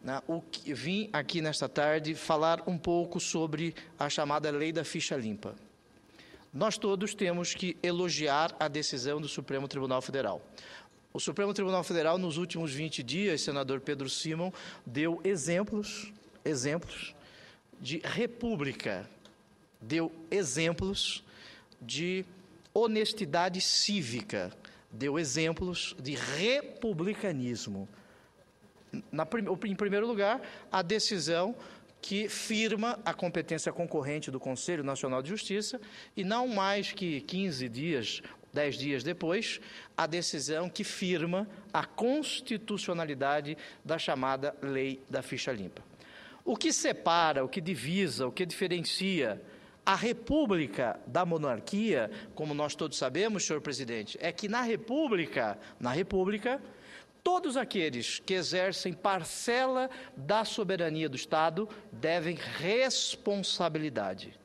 né, vim aqui nesta tarde falar um pouco sobre a chamada Lei da Ficha Limpa. Nós todos temos que elogiar a decisão do Supremo Tribunal Federal. O Supremo Tribunal Federal, nos últimos 20 dias, senador Pedro Simon, deu exemplos de república, deu exemplos de honestidade cívica, deu exemplos de republicanismo. Em primeiro lugar, a decisão que firma a competência concorrente do Conselho Nacional de Justiça e não mais que 15 dias, 10 dias depois, a decisão que firma a constitucionalidade da chamada Lei da Ficha Limpa. O que separa, o que divisa, o que diferencia a república da monarquia, como nós todos sabemos, senhor presidente, é que na república, todos aqueles que exercem parcela da soberania do Estado devem responsabilidade.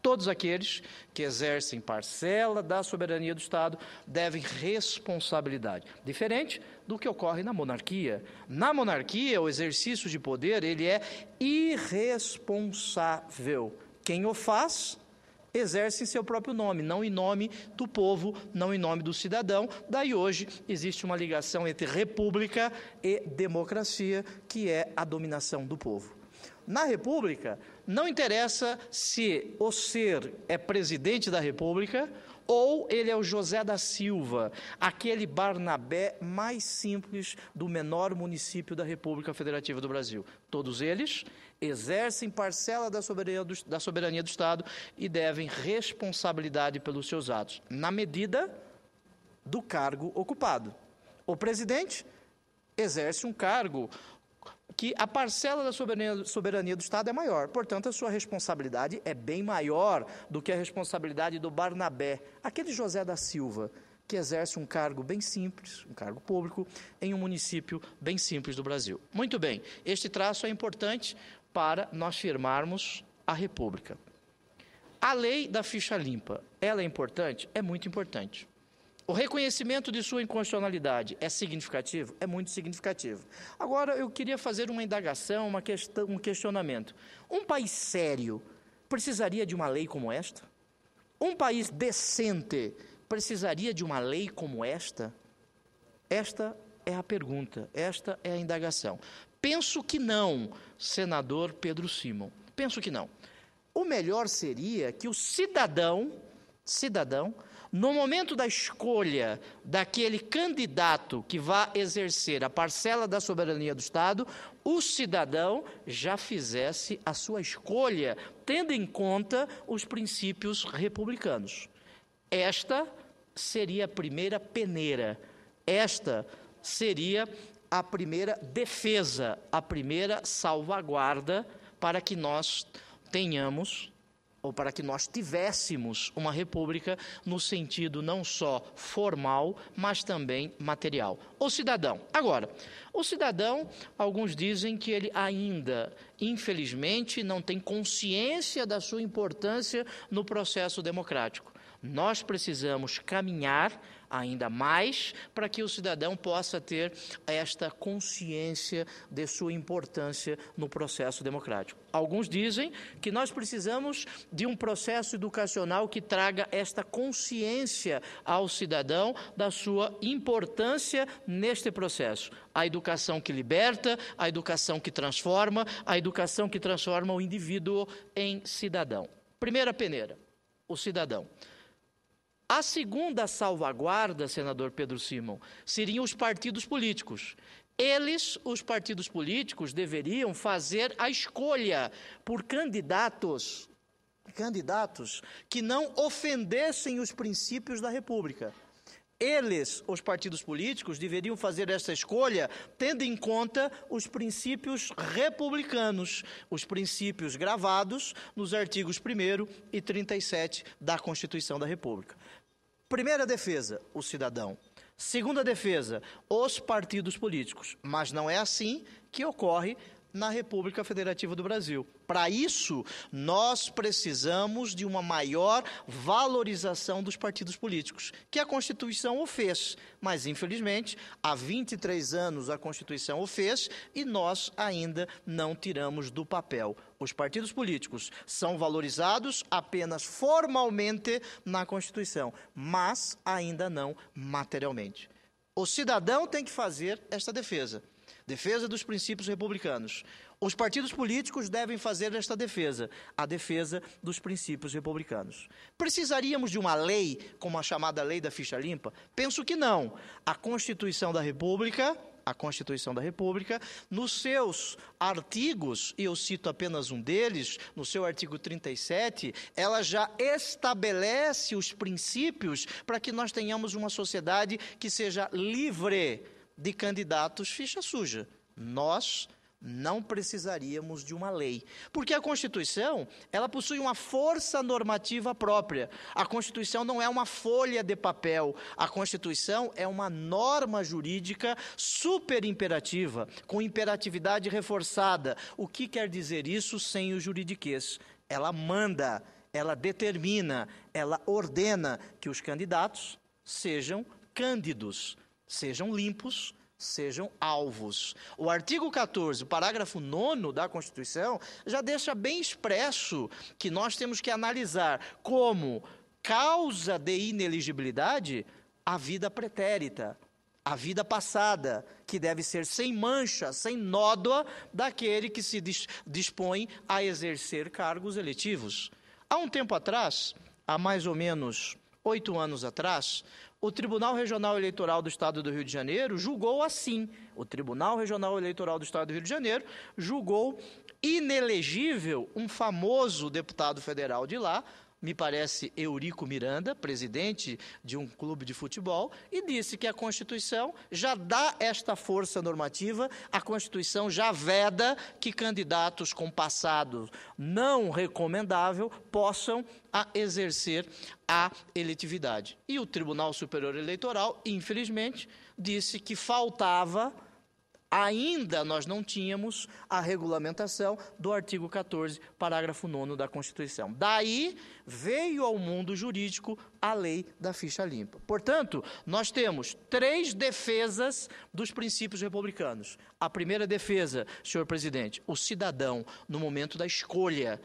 Todos aqueles que exercem parcela da soberania do Estado devem responsabilidade. Diferente do que ocorre na monarquia. Na monarquia, o exercício de poder, ele é irresponsável. Quem o faz, exerce em seu próprio nome, não em nome do povo, não em nome do cidadão. Daí hoje existe uma ligação entre república e democracia, que é a dominação do povo. Na república, não interessa se o ser é presidente da república ou ele é o José da Silva, aquele Barnabé mais simples do menor município da República Federativa do Brasil. Todos eles exercem parcela da soberania do Estado e devem responsabilidade pelos seus atos, na medida do cargo ocupado. O presidente exerce um cargo que a parcela da soberania do Estado é maior, portanto, a sua responsabilidade é bem maior do que a responsabilidade do Barnabé, aquele José da Silva, que exerce um cargo bem simples, um cargo público, em um município bem simples do Brasil. Muito bem, este traço é importante para nós firmarmos a República. A lei da ficha limpa, ela é importante? É muito importante. O reconhecimento de sua inconstitucionalidade é significativo? É muito significativo. Agora, eu queria fazer uma indagação, um questionamento. Um país sério precisaria de uma lei como esta? Um país decente precisaria de uma lei como esta? Esta é a pergunta, esta é a indagação. Penso que não, senador Pedro Simon. Penso que não. O melhor seria que o cidadão, no momento da escolha daquele candidato que vai exercer a parcela da soberania do Estado, o cidadão já fizesse a sua escolha, tendo em conta os princípios republicanos. Esta seria a primeira peneira, esta seria a primeira defesa, a primeira salvaguarda para que nós tenhamos, ou para que nós tivéssemos uma república no sentido não só formal, mas também material. O cidadão. Agora, o cidadão, alguns dizem que ele ainda, infelizmente, não tem consciência da sua importância no processo democrático. Nós precisamos caminhar ainda mais para que o cidadão possa ter esta consciência de sua importância no processo democrático. Alguns dizem que nós precisamos de um processo educacional que traga esta consciência ao cidadão da sua importância neste processo. A educação que liberta, a educação que transforma o indivíduo em cidadão. Primeira peneira, o cidadão. A segunda salvaguarda, senador Pedro Simon, seriam os partidos políticos. Eles, os partidos políticos, deveriam fazer a escolha por candidatos que não ofendessem os princípios da República. Eles, os partidos políticos, deveriam fazer essa escolha tendo em conta os princípios republicanos, os princípios gravados nos artigos 1º e 37 da Constituição da República. Primeira defesa, o cidadão. Segunda defesa, os partidos políticos. Mas não é assim que ocorre na República Federativa do Brasil. Para isso, nós precisamos de uma maior valorização dos partidos políticos, que a Constituição o fez, mas, infelizmente, há 23 anos a Constituição o fez e nós ainda não tiramos do papel. Os partidos políticos são valorizados apenas formalmente na Constituição, mas ainda não materialmente. O cidadão tem que fazer esta defesa dos princípios republicanos. Os partidos políticos devem fazer esta defesa, a defesa dos princípios republicanos. Precisaríamos de uma lei, como a chamada Lei da Ficha Limpa? Penso que não. A Constituição da República, nos seus artigos, e eu cito apenas um deles, no seu artigo 37, ela já estabelece os princípios para que nós tenhamos uma sociedade que seja livre de candidatos ficha suja. Nós não precisaríamos de uma lei, porque a Constituição, ela possui uma força normativa própria. A Constituição não é uma folha de papel, a Constituição é uma norma jurídica superimperativa, com imperatividade reforçada. O que quer dizer isso sem o juridiquês? Ela manda, ela determina, ela ordena que os candidatos sejam cândidos, sejam limpos, sejam alvos. O artigo 14, o parágrafo 9º da Constituição, já deixa bem expresso que nós temos que analisar como causa de ineligibilidade a vida pretérita, a vida passada, que deve ser sem mancha, sem nódoa daquele que se dispõe a exercer cargos eletivos. Há um tempo atrás, há mais ou menos 8 anos atrás, o Tribunal Regional Eleitoral do Estado do Rio de Janeiro julgou assim. O Tribunal Regional Eleitoral do Estado do Rio de Janeiro julgou inelegível um famoso deputado federal de lá, me parece Eurico Miranda, presidente de um clube de futebol, e disse que a Constituição já dá esta força normativa, a Constituição já veda que candidatos com passado não recomendável possam exercer a eletividade. E o Tribunal Superior Eleitoral, infelizmente, disse que faltava, ainda nós não tínhamos a regulamentação do artigo 14, parágrafo 9º da Constituição. Daí veio ao mundo jurídico a lei da ficha limpa. Portanto, nós temos 3 defesas dos princípios republicanos. A primeira defesa, senhor presidente, o cidadão, no momento da escolha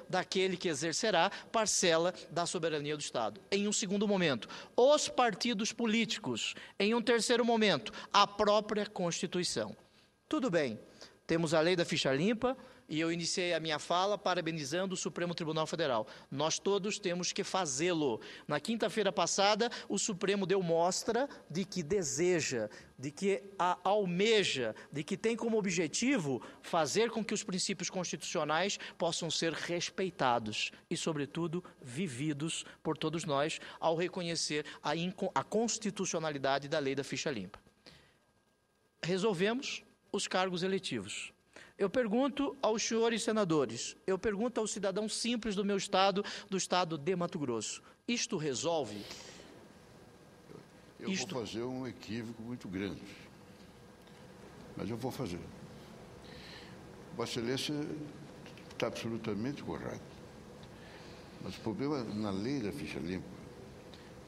daquele que exercerá parcela da soberania do Estado. Em um segundo momento, os partidos políticos. Em um terceiro momento, a própria Constituição. Tudo bem, temos a lei da ficha limpa, e eu iniciei a minha fala parabenizando o Supremo Tribunal Federal. Nós todos temos que fazê-lo. Na quinta-feira passada, o Supremo deu mostra de que deseja, de que almeja, de que tem como objetivo fazer com que os princípios constitucionais possam ser respeitados e, sobretudo, vividos por todos nós ao reconhecer a constitucionalidade da lei da ficha limpa. Resolvemos os cargos eletivos. Eu pergunto aos senhores senadores, eu pergunto ao cidadão simples do meu estado, do estado de Mato Grosso, isto resolve? Eu vou fazer um equívoco muito grande, mas eu vou fazer. Vossa Excelência está absolutamente correto, mas o problema na lei da ficha limpa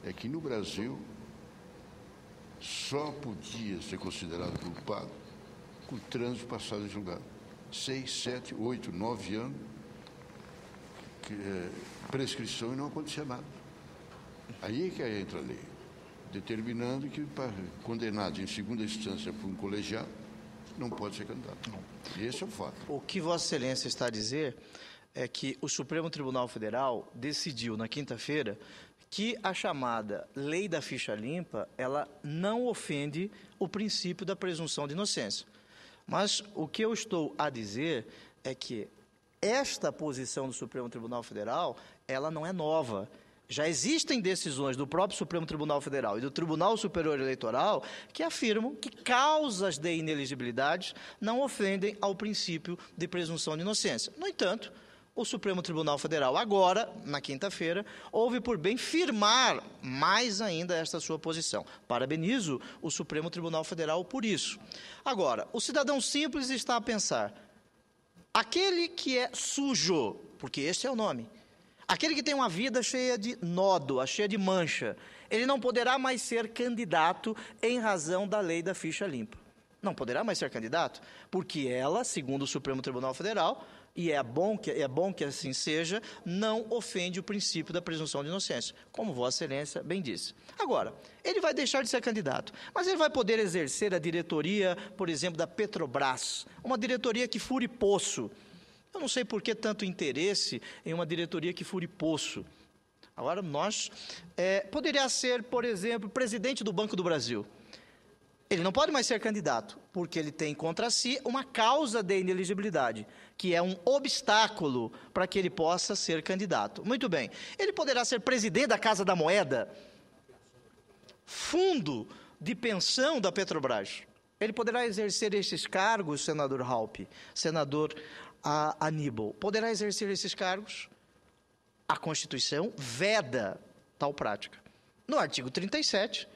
é que no Brasil só podia ser considerado culpado com trânsito passado em julgado. 6, 7, 8, 9 anos, prescrição e não acontecia nada. Aí é que entra a lei, determinando que condenado em segunda instância por um colegiado não pode ser candidato. Esse é o fato. O que Vossa Excelência está a dizer é que o Supremo Tribunal Federal decidiu na quinta-feira que a chamada lei da ficha limpa, ela não ofende o princípio da presunção de inocência. Mas o que eu estou a dizer é que esta posição do Supremo Tribunal Federal, ela não é nova. Já existem decisões do próprio Supremo Tribunal Federal e do Tribunal Superior Eleitoral que afirmam que causas de ineligibilidade não ofendem ao princípio de presunção de inocência. No entanto, o Supremo Tribunal Federal, agora, na quinta-feira, houve por bem firmar mais ainda esta sua posição. Parabenizo o Supremo Tribunal Federal por isso. Agora, o cidadão simples está a pensar, aquele que é sujo, porque este é o nome, aquele que tem uma vida cheia de nódoa, cheia de mancha, ele não poderá mais ser candidato em razão da lei da ficha limpa. Não poderá mais ser candidato, porque ela, segundo o Supremo Tribunal Federal, e é bom que assim seja, não ofende o princípio da presunção de inocência, como Vossa Excelência bem disse. Agora, ele vai deixar de ser candidato, mas ele vai poder exercer a diretoria, por exemplo, da Petrobras, uma diretoria que fure poço. Eu não sei por que tanto interesse em uma diretoria que fure poço. Agora, poderia ser, por exemplo, presidente do Banco do Brasil. Ele não pode mais ser candidato, porque ele tem contra si uma causa de inelegibilidade, que é um obstáculo para que ele possa ser candidato. Muito bem. Ele poderá ser presidente da Casa da Moeda, fundo de pensão da Petrobras. Ele poderá exercer esses cargos, senador Raupp, senador Aníbal. Poderá exercer esses cargos? A Constituição veda tal prática. No artigo 37...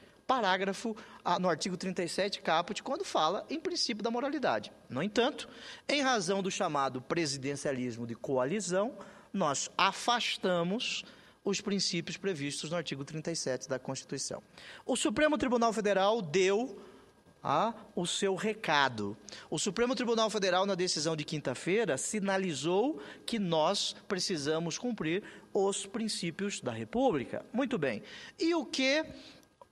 no artigo 37, caput, quando fala em princípio da moralidade. No entanto, em razão do chamado presidencialismo de coalizão, nós afastamos os princípios previstos no artigo 37 da Constituição. O Supremo Tribunal Federal deu o seu recado. O Supremo Tribunal Federal, na decisão de quinta-feira, sinalizou que nós precisamos cumprir os princípios da República. Muito bem. E o que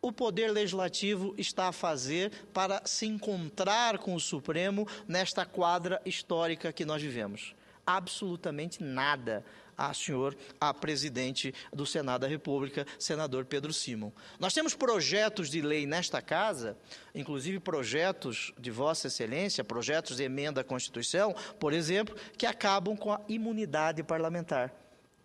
o Poder Legislativo está a fazer para se encontrar com o Supremo nesta quadra histórica que nós vivemos? Absolutamente nada, senhor presidente do Senado da República, senador Pedro Simon. Nós temos projetos de lei nesta casa, inclusive projetos de Vossa Excelência, projetos de emenda à Constituição, por exemplo, que acabam com a imunidade parlamentar.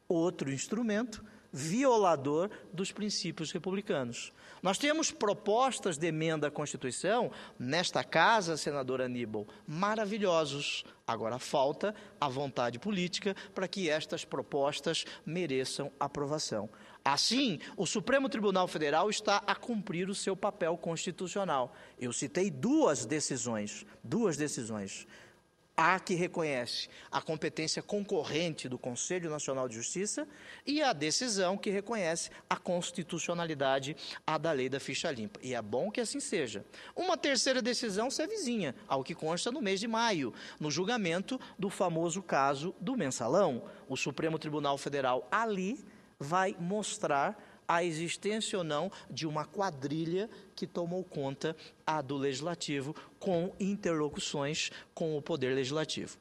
Outro instrumento violador dos princípios republicanos. Nós temos propostas de emenda à Constituição, nesta casa, senador Aníbal, maravilhosos. Agora falta a vontade política para que estas propostas mereçam aprovação. Assim, o Supremo Tribunal Federal está a cumprir o seu papel constitucional. Eu citei duas decisões. A que reconhece a competência concorrente do Conselho Nacional de Justiça e a decisão que reconhece a constitucionalidade da lei da ficha limpa. E é bom que assim seja. Uma terceira decisão se avizinha, ao que consta no mês de maio, no julgamento do famoso caso do mensalão. O Supremo Tribunal Federal ali vai mostrar a existência ou não de uma quadrilha que tomou conta do Legislativo com interlocuções com o Poder Legislativo.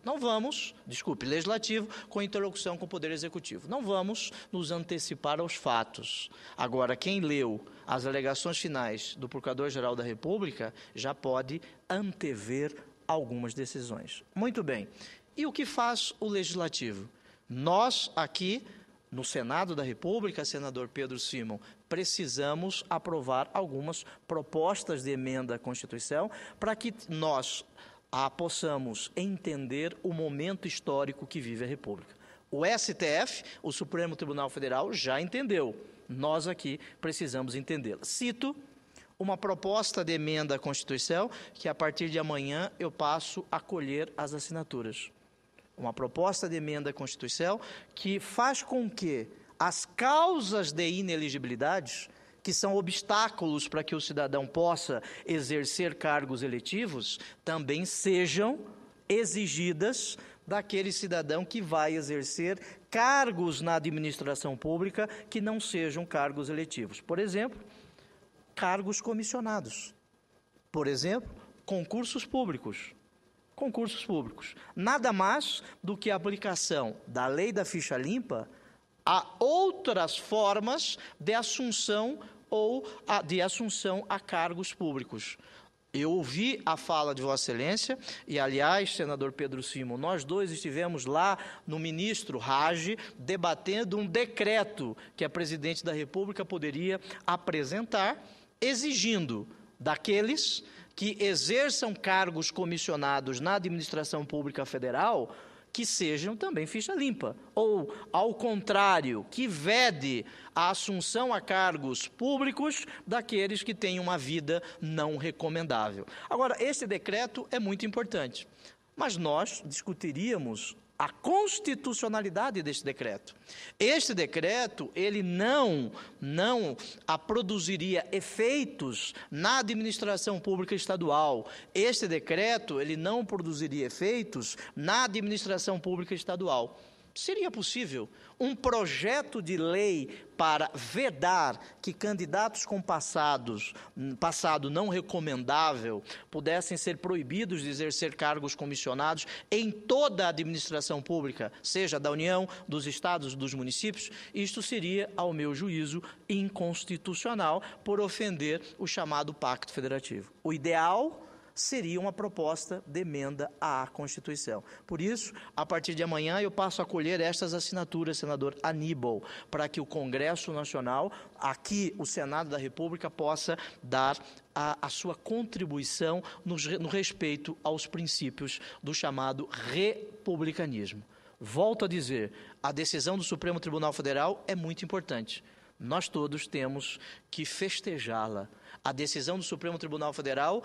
Legislativo com interlocução com o Poder Executivo. Não vamos nos antecipar aos fatos. Agora, quem leu as alegações finais do Procurador-Geral da República já pode antever algumas decisões. Muito bem. E o que faz o Legislativo? Nós aqui, no Senado da República, senador Pedro Simon, precisamos aprovar algumas propostas de emenda à Constituição para que nós possamos entender o momento histórico que vive a República. O STF, o Supremo Tribunal Federal, já entendeu. Nós aqui precisamos entendê-la. Cito uma proposta de emenda à Constituição que, a partir de amanhã, eu passo a colher as assinaturas. Uma proposta de emenda à Constituição que faz com que as causas de inelegibilidade, que são obstáculos para que o cidadão possa exercer cargos eletivos, também sejam exigidas daquele cidadão que vai exercer cargos na administração pública que não sejam cargos eletivos. Por exemplo, cargos comissionados. Por exemplo, concursos públicos. Nada mais do que a aplicação da lei da ficha limpa a outras formas de assunção a cargos públicos. Eu ouvi a fala de Vossa Excelência e, aliás, senador Pedro Simon, nós dois estivemos lá no ministro Rage debatendo um decreto que a presidente da República poderia apresentar, exigindo daqueles que exerçam cargos comissionados na administração pública federal que sejam também ficha limpa, ou, ao contrário, que vede a assunção a cargos públicos daqueles que têm uma vida não recomendável. Agora, este decreto é muito importante, mas nós discutiríamos a constitucionalidade deste decreto. Este decreto, ele não produziria efeitos na administração pública estadual. Este decreto, ele não produziria efeitos na administração pública estadual. Seria possível um projeto de lei para vedar que candidatos com passado não recomendável pudessem ser proibidos de exercer cargos comissionados em toda a administração pública, seja da União, dos estados, dos municípios? Isto seria, ao meu juízo, inconstitucional por ofender o chamado Pacto Federativo. O ideal seria uma proposta de emenda à Constituição. Por isso, a partir de amanhã, eu passo a colher estas assinaturas, senador Aníbal, para que o Congresso Nacional, aqui o Senado da República, possa dar a sua contribuição no respeito aos princípios do chamado republicanismo. Volto a dizer, a decisão do Supremo Tribunal Federal é muito importante. Nós todos temos que festejá-la. A decisão do Supremo Tribunal Federal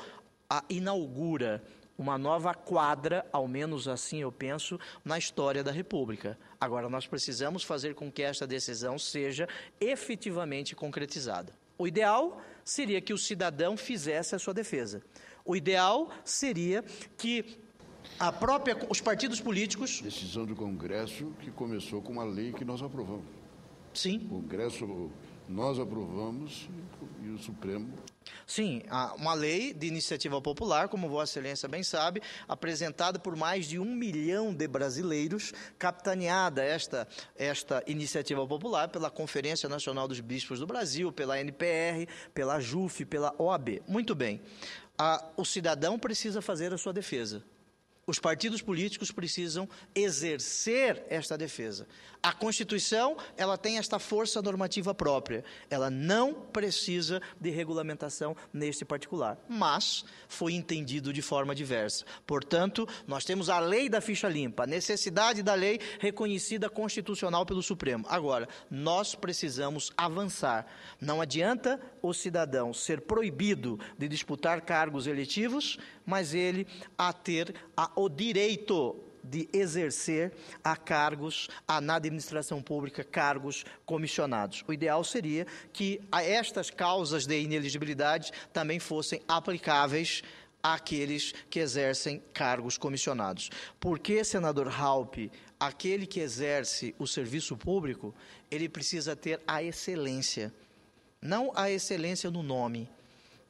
inaugura uma nova quadra, ao menos assim eu penso, na história da República. Agora, nós precisamos fazer com que esta decisão seja efetivamente concretizada. O ideal seria que o cidadão fizesse a sua defesa. O ideal seria que os partidos políticos... Decisão do Congresso que começou com uma lei que nós aprovamos. Sim. O Congresso, nós aprovamos e o Supremo... Sim, uma lei de iniciativa popular, como Vossa Excelência bem sabe, apresentada por mais de 1 milhão de brasileiros, capitaneada esta iniciativa popular pela Conferência Nacional dos Bispos do Brasil, pela NPR, pela JUF, pela OAB. Muito bem, o cidadão precisa fazer a sua defesa. Os partidos políticos precisam exercer esta defesa. A Constituição, ela tem esta força normativa própria. Ela não precisa de regulamentação neste particular, mas foi entendido de forma diversa. Portanto, nós temos a lei da ficha limpa, a necessidade da lei reconhecida constitucional pelo Supremo. Agora, nós precisamos avançar. Não adianta o cidadão ser proibido de disputar cargos eletivos, mas ele ter o direito de exercer cargos na administração pública, cargos comissionados. O ideal seria que estas causas de inelegibilidade também fossem aplicáveis àqueles que exercem cargos comissionados. Porque, senador Raupp, aquele que exerce o serviço público, ele precisa ter a excelência. Não a excelência no nome,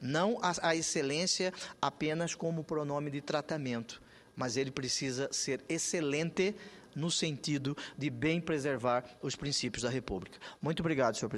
não a excelência apenas como pronome de tratamento, mas ele precisa ser excelente no sentido de bem preservar os princípios da República. Muito obrigado, senhor presidente.